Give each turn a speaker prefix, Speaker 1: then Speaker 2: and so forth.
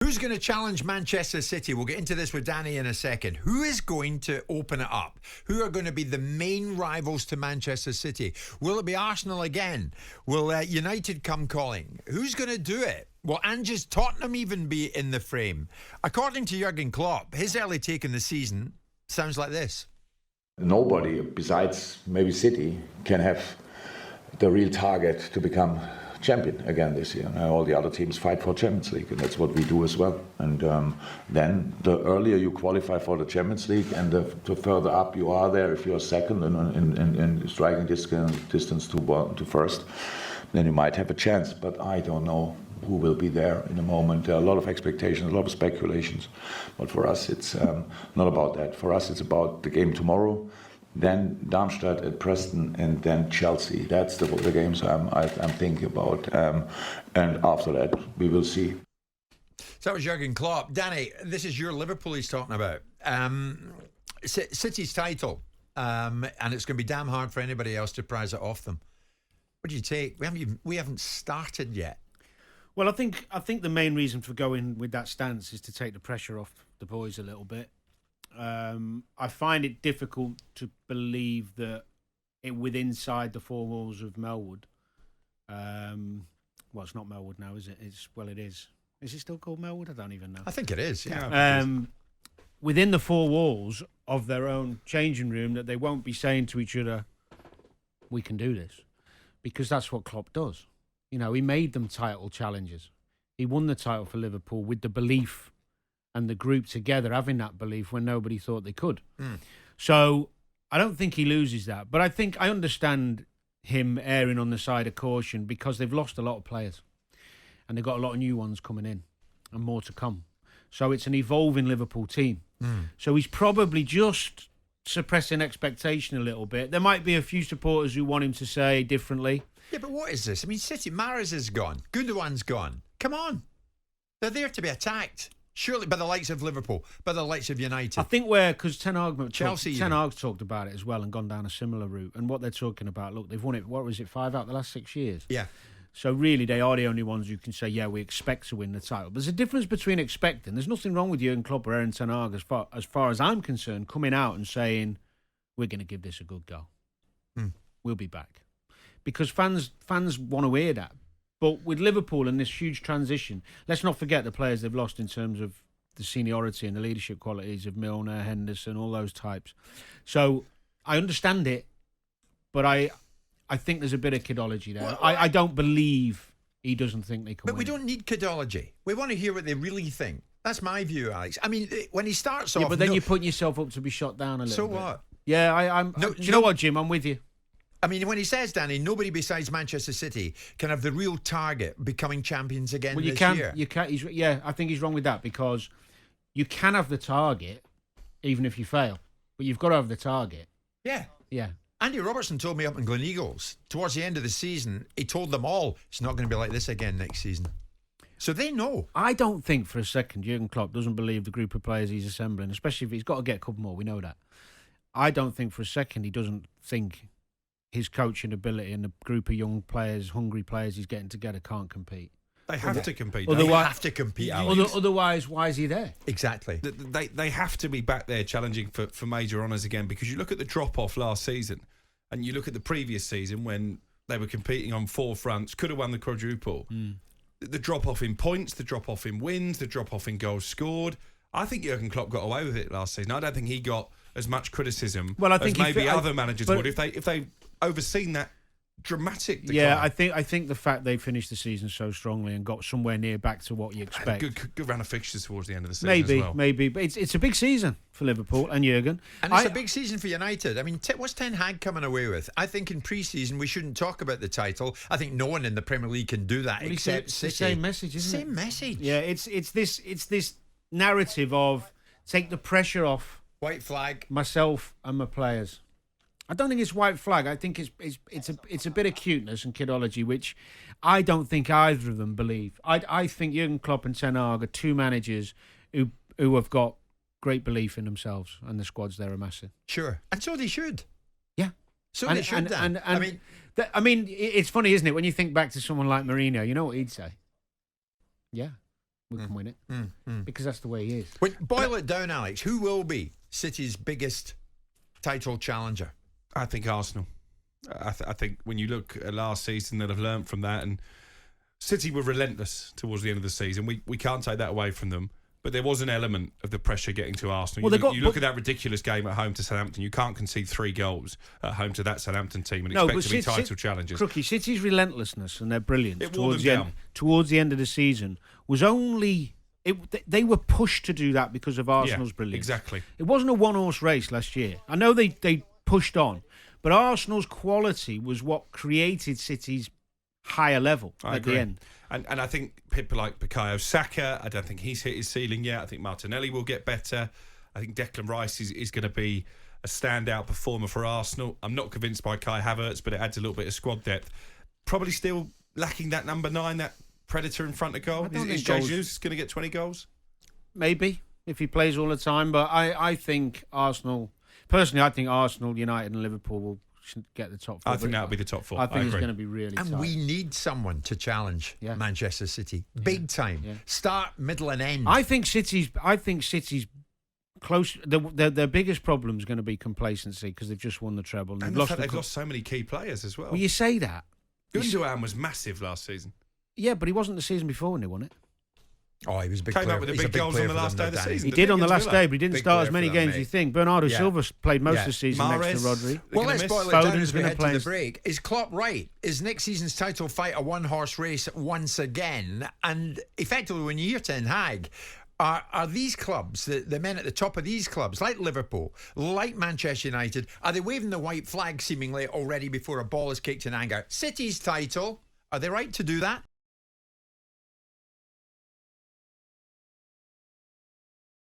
Speaker 1: Who's going to challenge Manchester City? We'll get into this with Danny in a second. Who is going to open it up? Who are going to be the main rivals to Manchester City? Will it be Arsenal again? Will United come calling? Who's going to do it? Will Ange's Tottenham even be in the frame? According to Jurgen Klopp, his early take in the season sounds like this.
Speaker 2: Nobody besides maybe City can have the real target to become champion again this year. All the other teams fight for Champions League, and that's what we do as well. And then the earlier you qualify for the Champions League, and the further up you are there, if you're second in striking distance to first, then you might have a chance. But I don't know who will be there in a moment. There are a lot of expectations, a lot of speculations. But for us, it's not about that. For us, it's about the game tomorrow, then Darmstadt at Preston, and then Chelsea. That's the games I'm thinking about. And after that, we will see.
Speaker 1: So that was Jurgen Klopp. Danny, this is your Liverpool he's talking about. City's title. And it's going to be damn hard for anybody else to prize it off them. What do you take? We haven't started yet.
Speaker 3: Well, I think the main reason for going with that stance is to take the pressure off the boys a little bit. I find it difficult to believe that within inside the four walls of Melwood. Well, it's not Melwood now, is it? It is. Is it still called Melwood? I don't even know.
Speaker 1: I think it is. Yeah.
Speaker 3: Within the four walls of their own changing room, that they won't be saying to each other, "We can do this," because that's what Klopp does. You know, he made them title challengers. He won the title for Liverpool with the belief and the group together having that belief when nobody thought they could. So I don't think he loses that. But I understand him erring on the side of caution because they've lost a lot of players and they've got a lot of new ones coming in and more to come. So it's an evolving Liverpool team. So he's probably just suppressing expectation a little bit. There might be a few supporters who want him to say differently.
Speaker 1: Yeah, but what is this? I mean, City, Mahrez is gone. Gundogan's gone. Come on. They're there to be attacked. Surely by the likes of Liverpool, by the likes of United.
Speaker 3: I think because Ten Hag's talked about it as well and gone down a similar route. And what they're talking about, look, they've won it, 5 out of the last 6 years?
Speaker 1: Yeah.
Speaker 3: So really, they are the only ones who can say, yeah, we expect to win the title. But there's a difference between expecting. There's nothing wrong with Jurgen Klopp or Erik Ten Hag, as far as I'm concerned, coming out and saying, we're going to give this a good go. We'll be back. Because fans want to hear that. But with Liverpool and this huge transition, let's not forget the players they've lost in terms of the seniority and the leadership qualities of Milner, Henderson, all those types. So I understand it, but I think there's a bit of kidology there. I don't believe he doesn't think they can win.
Speaker 1: But we don't need kidology. We want to hear what they really think. That's my view, Alex. I mean, when he starts off...
Speaker 3: Yeah, but then you're putting yourself up to be shot down a little bit.
Speaker 1: So what?
Speaker 3: Yeah, do you know what, Jim? I'm with you.
Speaker 1: I mean, when he says, Danny, nobody besides Manchester City can have the real target becoming champions again this year.
Speaker 3: You can. I think he's wrong with that because you can have the target even if you fail, but you've got to have the target.
Speaker 1: Yeah.
Speaker 3: Yeah.
Speaker 1: Andy Robertson told me up in Gleneagles, towards the end of the season, he told them all, it's not going to be like this again next season. So they know.
Speaker 3: I don't think for a second Jurgen Klopp doesn't believe the group of players he's assembling, especially if he's got to get a couple more. We know that. I don't think for a second he doesn't think his coaching ability and the group of young players, hungry players he's getting together can't compete.
Speaker 4: They have to compete.
Speaker 1: They have to compete, Alex.
Speaker 3: Otherwise, why is he there?
Speaker 1: Exactly.
Speaker 4: They have to be back there challenging for major honours again, because you look at the drop-off last season and you look at the previous season when they were competing on 4 fronts, could have won the quadruple. The drop-off in points, the drop-off in wins, the drop-off in goals scored. I think Jurgen Klopp got away with it last season. I don't think he got as much criticism as maybe other managers would if they overseen that dramatic decline.
Speaker 3: Yeah, I think the fact they finished the season so strongly and got somewhere near back to what you expect.
Speaker 4: Good run of fixtures towards the end of the season as well.
Speaker 3: Maybe. But it's a big season for Liverpool and Jurgen.
Speaker 1: And it's a big season for United. I mean, what's Ten Hag coming away with? I think in pre-season we shouldn't talk about the title. I think no one in the Premier League can do that except City.
Speaker 3: It's the same message, isn't it?
Speaker 1: Same message.
Speaker 3: Yeah, it's this narrative of take the pressure off
Speaker 1: white flag,
Speaker 3: myself and my players. I don't think it's white flag. I think it's a bit of cuteness and kidology, which I don't think either of them believe. I think Jurgen Klopp and Ten Hag are two managers who have got great belief in themselves and the squads they're amassing.
Speaker 1: Sure, and so they should.
Speaker 3: Yeah,
Speaker 1: so they should.
Speaker 3: I mean, it's funny, isn't it, when you think back to someone like Mourinho? You know what he'd say? Yeah, we can win it because that's the way he is.
Speaker 1: Boil it down, Alex. Who will be City's biggest title challenger?
Speaker 4: I think Arsenal. I think when you look at last season, they'll have learnt from that. And City were relentless towards the end of the season. We can't take that away from them. But there was an element of the pressure getting to Arsenal.
Speaker 3: Well,
Speaker 4: you look at that ridiculous game at home to Southampton. You can't concede 3 goals at home to that Southampton team and expect to be title challengers.
Speaker 3: Crookie, City's relentlessness and their brilliance
Speaker 4: It wore them down.
Speaker 3: towards the end of the season was only... they were pushed to do that because of Arsenal's brilliance.
Speaker 4: Exactly.
Speaker 3: It wasn't a one-horse race last year. I know they pushed on, but Arsenal's quality was what created City's higher level at the end.
Speaker 4: And I think people like Bukayo Saka, I don't think he's hit his ceiling yet. I think Martinelli will get better. I think Declan Rice is going to be a standout performer for Arsenal. I'm not convinced by Kai Havertz, but it adds a little bit of squad depth. Probably still lacking that number 9, that predator in front of goal. Is Jesus going to get 20 goals?
Speaker 3: Maybe, if he plays all the time. But I think Arsenal... Personally, I think Arsenal, United and Liverpool will get the top 4.
Speaker 4: I think that'll be the top 4.
Speaker 3: I think it's going to be really tight.
Speaker 1: And we need someone to challenge Manchester City. Big time. Yeah. Start, middle and end.
Speaker 3: I think City's close. Their biggest problem is going to be complacency because they've just won the treble.
Speaker 4: And they've lost so many key players as well.
Speaker 3: Well, you say that.
Speaker 4: Gundogan was massive last season.
Speaker 3: Yeah, but he wasn't the season before when they won it.
Speaker 1: Oh, he was a big
Speaker 4: Came
Speaker 1: player.
Speaker 4: up with the big goals on the last day of the season.
Speaker 3: He did on the last day, but he didn't start as many games as you think. Bernardo Silva played most of the season next to Rodri.
Speaker 1: Well, let's boil it down
Speaker 3: Foden's
Speaker 1: as we
Speaker 3: gonna
Speaker 1: head
Speaker 3: play
Speaker 1: to the break. Is Klopp right? Is next season's title fight a one-horse race once again? And effectively, when you hear Ten Hag, are these clubs, the men at the top of these clubs, like Liverpool, like Manchester United, are they waving the white flag seemingly already before a ball is kicked in anger? City's title, are they right to do that?